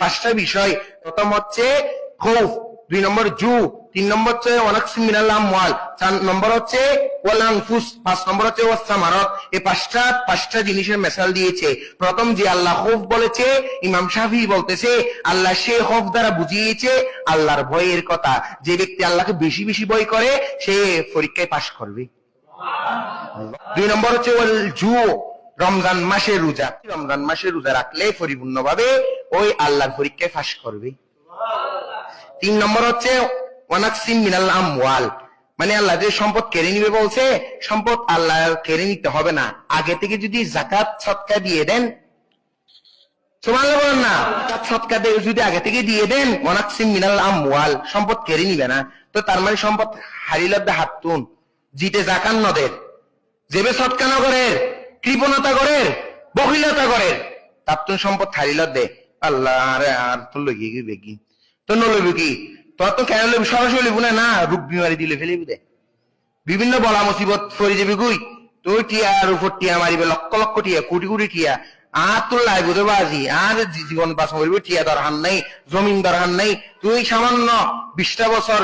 পাঁচটা বিষয়। প্রথম হচ্ছে খৌফ, 2 নম্বর জু, 3 নম্বর হচ্ছে ওয়ানাকসিম মিনাল আমওয়াল, 4 নম্বর হচ্ছে ওয়াল আনফুস, 5 নম্বর হচ্ছে ওয়াস সামারাত। এই পাঁচটা জিনিসের মেসাল দিয়েছে। প্রথম যে আল্লাহ খৌফ বলেছে, ইমাম শাফিঈ বলতেছে আল্লাহ সে খৌফ দ্বারা বুঝিয়েছে আল্লাহর ভয়ের কথা। যে ব্যক্তি আল্লাহকে বেশি বেশি ভয় করে সে পরীক্ষায় পাশ করবে। 2 নম্বর হচ্ছে ওয়াল জু, রমজান মাসের রোজা। রমজান মাসের রোজা রাখলে পরিপূর্ণভাবে ওই আল্লাহর পরীক্ষায় পাশ করবে। 3 নম্বর হচ্ছে ওয়ানাকসিম মিনাল আমওয়াল, মানে আল্লাহ যে সম্পদ কেড়ে নিবে বলছে, সম্পদ আল্লাহ কেড়ে নিতে হবে না। আগে থেকে যদি যাকাত সদকা দিয়ে দেন, সুবহানাল্লাহ বলেন না, যাকাত সদকা যদি আগে থেকে দিয়ে দেন, ওয়ানাকসিম মিনাল আমওয়াল, সম্পদ কেড়ে নিবে না। তো তার মানে সম্পদ হারিলদ্দা হাতুন জিতে জাকান নদের, যেবে সদকা নগরের, কৃপণতা করের, বহিলতা করের, তার তো সম্পদ হারিলত দে আল্লাহ আর তো লইয়ে গিয়ে কি তো নলইব কি, তোর তো কেন লইব, সরাসরি লইব না, রোগ বিমারি দিলে ফেলিব দে, বিভিন্ন বলা মুসিবত ফরি যাবি গুই, তোর টিয়ার উপর টিয়া মারিবে, লক্ষ লক্ষ টিয়া, কোটি কোটি টিয়া, আর তোর লাইব তো বাজি, আর জীবন বাঁচা করিব, টিয়া দরকার নাই, জমিন দরকার নাই, তুই সামান্য 20টা বছর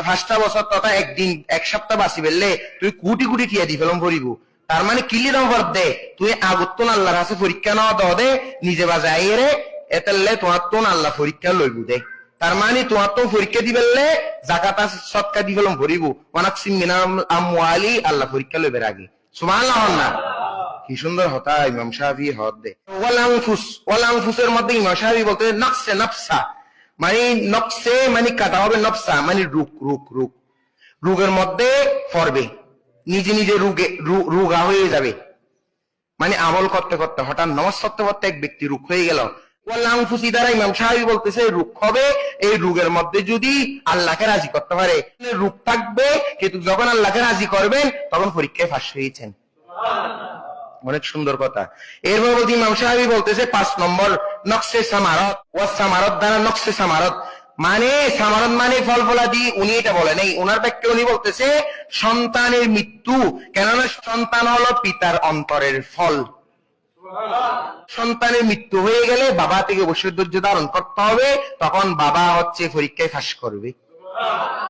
5টা বছর তথা একদিন 1 সপ্তাহ বাঁচি ফেললে তুই কোটি কোটি টিয়া দি ফেলম ফরিব। তার মানে কিলি নম্বর দে, তুই আগত আল্লাহর কাছে পরীক্ষা নেওয়া দে, নিজে বাজাই রে, এতেলে তোমার তো আল্লাহ পরীক্ষা লইব দে। তার মানে তোমার তো পরীক্ষা দিবেলে যাকাত সদকা দি ফেলম ভরিব, ওয়ানাকসিম মিনাল আমওয়ালি, আল্লাহ পরীক্ষা লইবে আগে। সুবহানাল্লাহ না, কি সুন্দর হতা ইমাম শাফিঈ হদ দে। ওয়াল আনফুস, ওয়াল আনফুসের মধ্যে ইমাম শাফিঈ বলতে নফসে নফসা, মানে নফসে মানে কাটা হবে, নফসা মানে রোগের মধ্যে পড়বে, নিজে নিজে রোগা হয়ে যাবে। মানে আমল করতে করতে হঠাৎ নামাজ পড়তে পড়তে এক ব্যক্তি রোগ হয়ে গেল, ওয়াল আনফুসি দ্বারা ইমাম শাফিঈ বলতেছে রোগ হবে। এই রোগের মধ্যে যদি আল্লাহকে রাজি করতে পারে রোগ থাকবে, কিন্তু যখন আল্লাহকে রাজি করবেন তখন পরীক্ষায় পাস হয়েছেন। অনেক সুন্দর কথা। এরপর বলতে ইমাম শাফিঈ বলতেছে 5 নম্বর নকশে সামারত, ওয়াস সামারত দ্বারা নকশে সামারত, মানে সামারত মানে ফল ফলাদি, উনি এটা বলে নাই, ওনার ব্যাখ্যা উনি বলতেছে সন্তানের মৃত্যু, কেননা সন্তান হলো পিতার অন্তরের ফল। সন্তানের মৃত্যু হয়ে গেলে বাবা থেকে অবশ্যই ধৈর্য ধারণ করতে হবে, তখন বাবা হচ্ছে পরীক্ষায় পাস করবে।